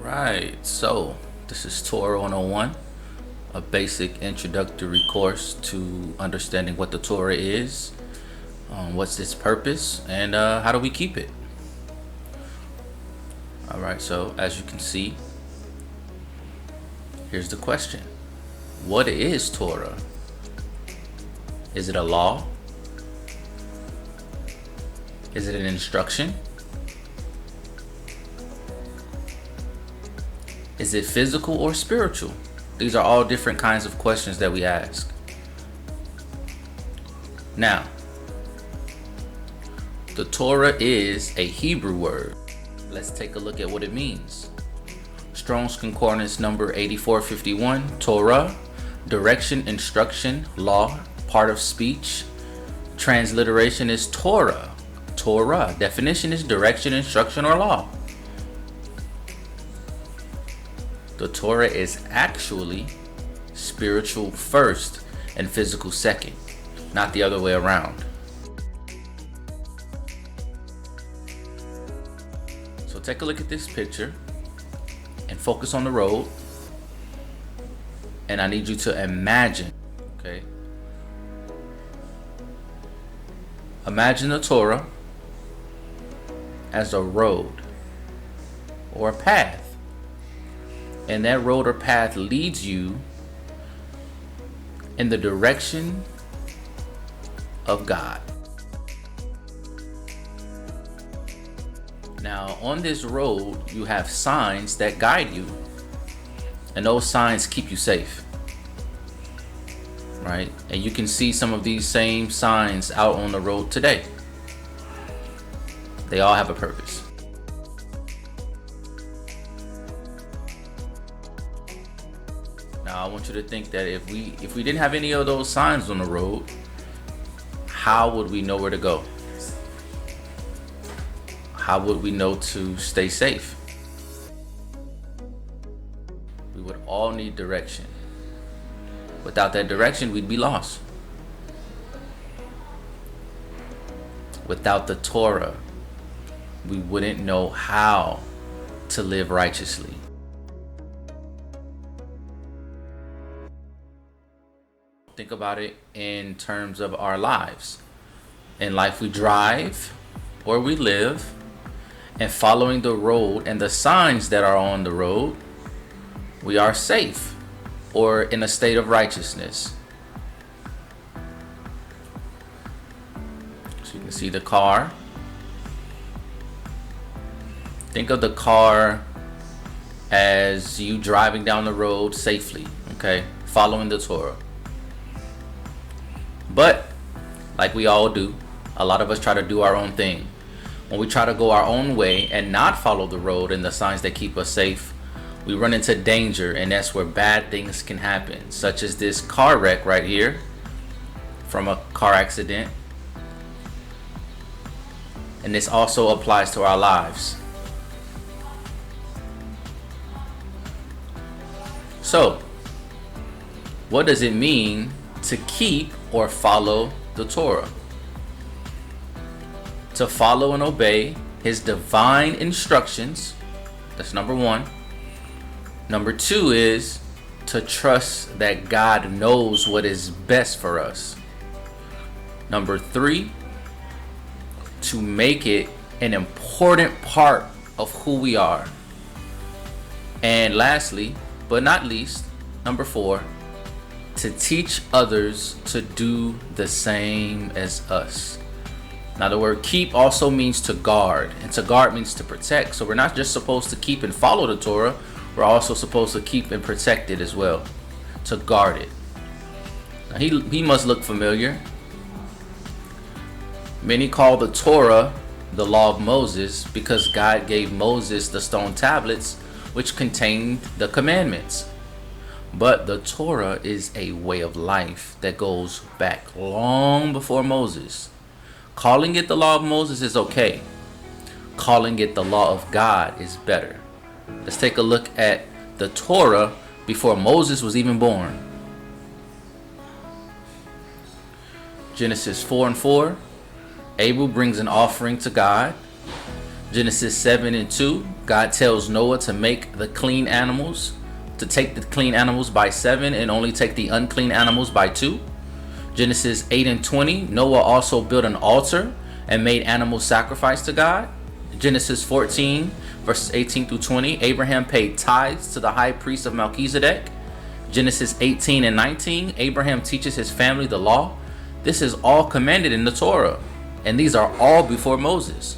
Alright, so this is Torah 101, a basic introductory course to understanding what the Torah is, what's its purpose, and how do we keep it. Alright, so as you can see, here's the question. What is Torah? Is it a law? Is it an instruction? Is it physical or spiritual? These are all different kinds of questions that we ask. Now, the Torah is a Hebrew word. Let's take a look at what it means. Strong's Concordance number 8451, Torah, direction, instruction, law, part of speech. Transliteration is Torah. Torah. Definition is direction, instruction, or law. The Torah is actually spiritual first and physical second, not the other way around. So take a look at this picture and focus on the road. And I need you to imagine, okay? Imagine the Torah as a road or a path. And that road or path leads you in the direction of God. Now, on this road, you have signs that guide you, and those signs keep you safe, right? And you can see some of these same signs out on the road today. They all have a purpose. Now, I want you to think that if we didn't have any of those signs on the road, how would we know where to go? How would we know to stay safe? We would all need direction. Without that direction, we'd be lost. Without the Torah, we wouldn't know how to live righteously. Think about it in terms of our lives. In life, we drive or we live, and following the road and the signs that are on the road, we are safe or in a state of righteousness. So you can see the car. Think of the car as you driving down the road safely, okay? Following the Torah. But, like we all do, a lot of us try to do our own thing. When we try to go our own way and not follow the road and the signs that keep us safe, we run into danger, and that's where bad things can happen, such as this car wreck right here from a car accident. And this also applies to our lives. So, what does it mean to keep or follow the Torah? To follow and obey his divine instructions. That's number one. Number two is to trust that God knows what is best for us. Number three, to make it an important part of who we are. And lastly, but not least, number four, to teach others to do the same as us. Now, the word keep also means to guard, and to guard means to protect. So we're not just supposed to keep and follow the Torah, we're also supposed to keep and protect it as well, to guard it. Now, he must look familiar. Many call the Torah the law of Moses because God gave Moses the stone tablets which contained the commandments. But the Torah is a way of life that goes back long before Moses. Calling it the law of Moses is okay. Calling it the law of God is better. Let's take a look at the Torah before Moses was even born. Genesis 4:4. Abel brings an offering to God. Genesis 7:2, God tells Noah to take the clean animals by 7 and only take the unclean animals by 2. Genesis 8:20, Noah also built an altar and made animal sacrifice to God. Genesis 14 verses 18 through 20, Abraham paid tithes to the high priest of Melchizedek. Genesis 18:19, Abraham teaches his family the law. This is all commanded in the Torah, and these are all before Moses.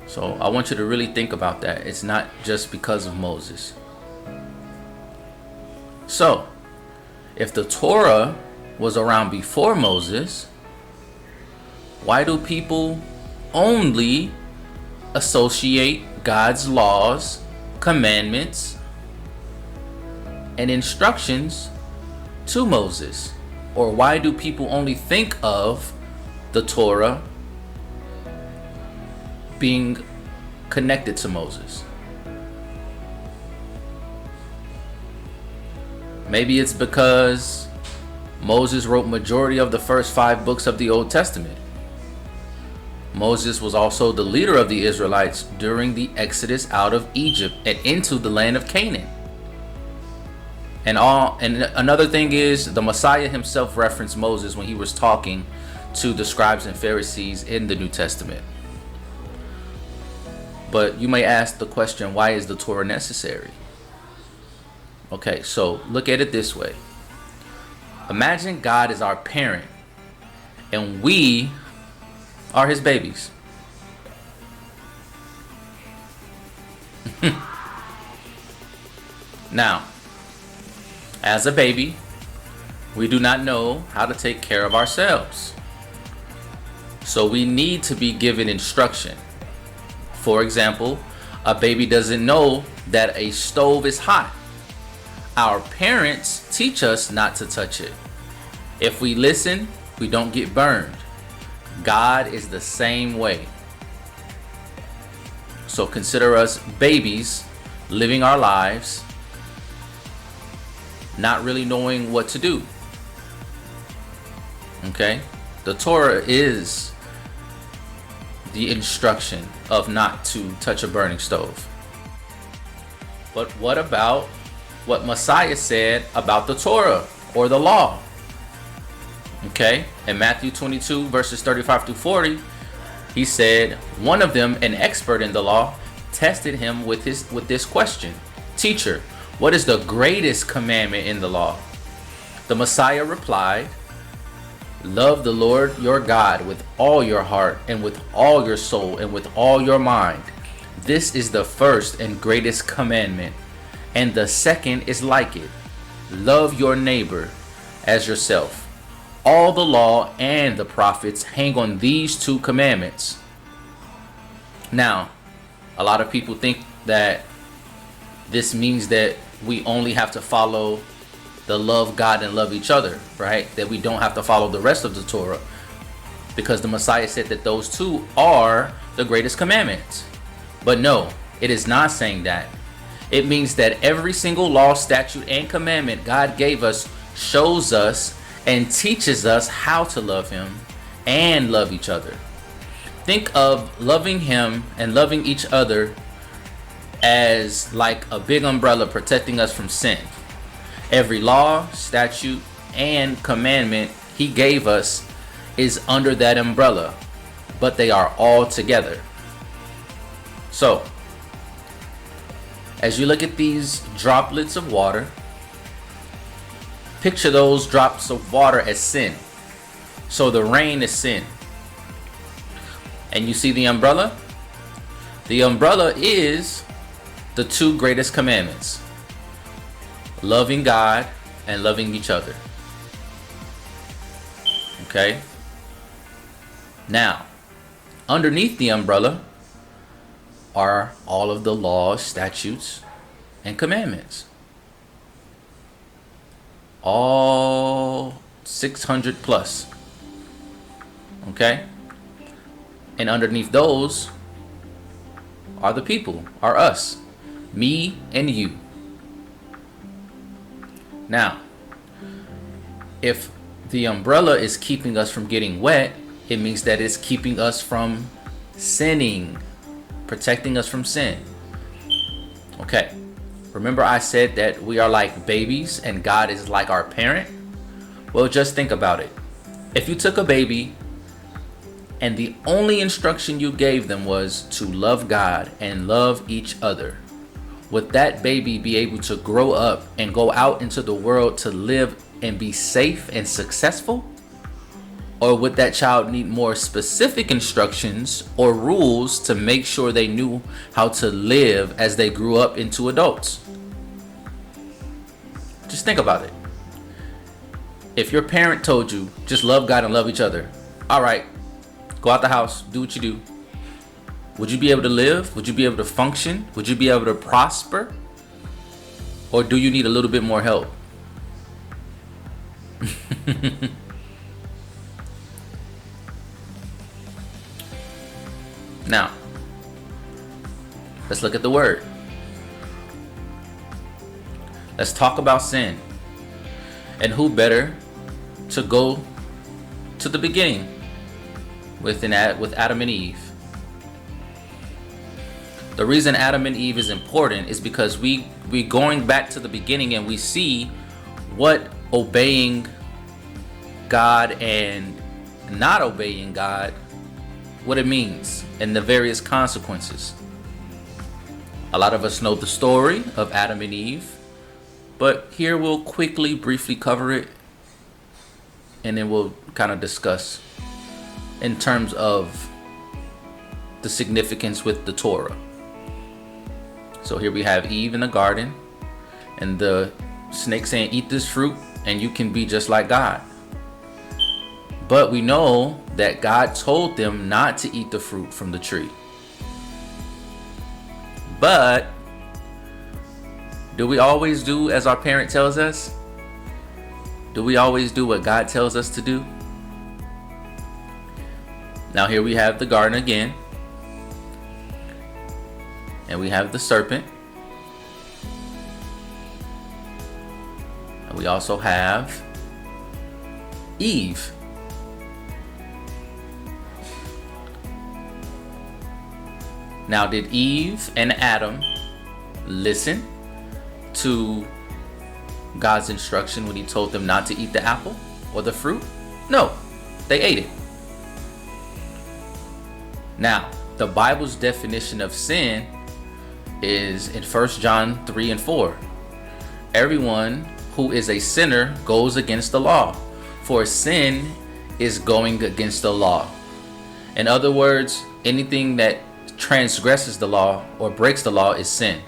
So I want you to really think about that. It's not just because of Moses. So, if the Torah was around before Moses, why do people only associate God's laws, commandments, and instructions to Moses? Or why do people only think of the Torah being connected to Moses? Maybe it's because Moses wrote majority of the first 5 books of the Old Testament. Moses was also the leader of the Israelites during the Exodus out of Egypt and into the land of Canaan. And another thing is, the Messiah himself referenced Moses when he was talking to the scribes and Pharisees in the New Testament. But you may ask the question, why is the Torah necessary? Okay, so look at it this way. Imagine God is our parent and we are his babies. Now, as a baby, we do not know how to take care of ourselves. So we need to be given instruction. For example, a baby doesn't know that a stove is hot. Our parents teach us not to touch it. If we listen, we don't get burned. God is the same way. So consider us babies living our lives, not really knowing what to do. Okay? The Torah is the instruction of not to touch a burning stove. But what about what Messiah said about the Torah or the law? Okay, in Matthew 22 verses 35 through 40, he said, one of them, an expert in the law, tested him with this question: Teacher, what is the greatest commandment in the law? The Messiah replied, love the Lord your God with all your heart and with all your soul and with all your mind. This is the first and greatest commandment. And the second is like it. Love your neighbor as yourself. All the law and the prophets hang on these 2 commandments. Now, a lot of people think that this means that we only have to follow the love God and love each other, right? That we don't have to follow the rest of the Torah, because the Messiah said that those 2 are the greatest commandments. But no, it is not saying that. It means that every single law, statute, and commandment God gave us shows us and teaches us how to love him and love each other. Think of loving him and loving each other as like a big umbrella protecting us from sin. Every law, statute, and commandment he gave us is under that umbrella, but they are all together. So, as you look at these droplets of water, picture those drops of water as sin. So the rain is sin. And you see the umbrella? The umbrella is the 2 greatest commandments: loving God and loving each other. Okay? Now, underneath the umbrella are all of the laws, statutes, and commandments. All 600 plus. Okay? And underneath those are the people, are us, me and you. Now, if the umbrella is keeping us from getting wet, it means that it's keeping us from sinning, protecting us from sin. Okay. Remember I said that we are like babies and God is like our parent? Well, just think about it. If you took a baby and the only instruction you gave them was to love God and love each other, would that baby be able to grow up and go out into the world to live and be safe and successful? Or would that child need more specific instructions or rules to make sure they knew how to live as they grew up into adults? Just think about it. If your parent told you, just love God and love each other, all right, go out the house, do what you do, would you be able to live? Would you be able to function? Would you be able to prosper? Or do you need a little bit more help? Now, let's look at the word. Let's talk about sin. And who better to go to the beginning with Adam and Eve? The reason Adam and Eve is important is because we going back to the beginning and we see what obeying God and not obeying God, what it means and the various consequences. A lot of us know the story of Adam and Eve, but here we'll quickly, briefly cover it, and then we'll kind of discuss in terms of the significance with the Torah. So here we have Eve in the garden, and the snake saying, eat this fruit, and you can be just like God. But we know that God told them not to eat the fruit from the tree. But do we always do as our parent tells us? Do we always do what God tells us to do? Now here we have the garden again. And we have the serpent. And we also have Eve. Now, did Eve and Adam listen to God's instruction when he told them not to eat the apple or the fruit? No, they ate it. Now, the Bible's definition of sin is in 1 John 3 and 4. Everyone who is a sinner goes against the law, for sin is going against the law. In other words, anything that transgresses the law or breaks the law is sin.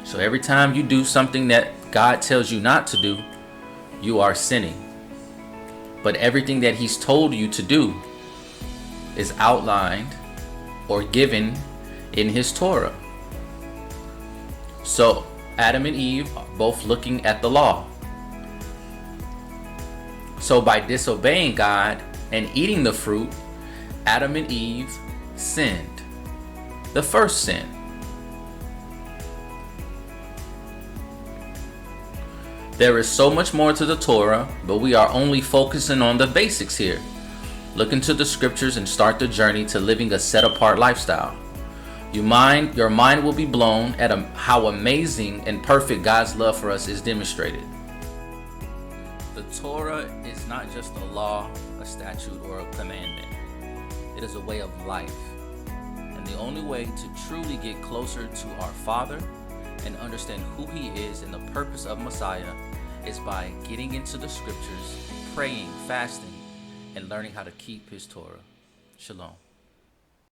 So every time you do something that God tells you not to do, you are sinning. But everything that he's told you to do is outlined or given in his Torah. So Adam and Eve are both looking at the law. So by disobeying God and eating the fruit, Adam and Eve sinned. The first sin. There is so much more to the Torah, but we are only focusing on the basics here. Look into the scriptures and start the journey to living a set-apart lifestyle. Your mind will be blown at how amazing and perfect God's love for us is demonstrated. The Torah is not just a law, a statute, or a commandment. It is a way of life. And the only way to truly get closer to our Father and understand who he is and the purpose of Messiah is by getting into the scriptures, praying, fasting, and learning how to keep his Torah. Shalom.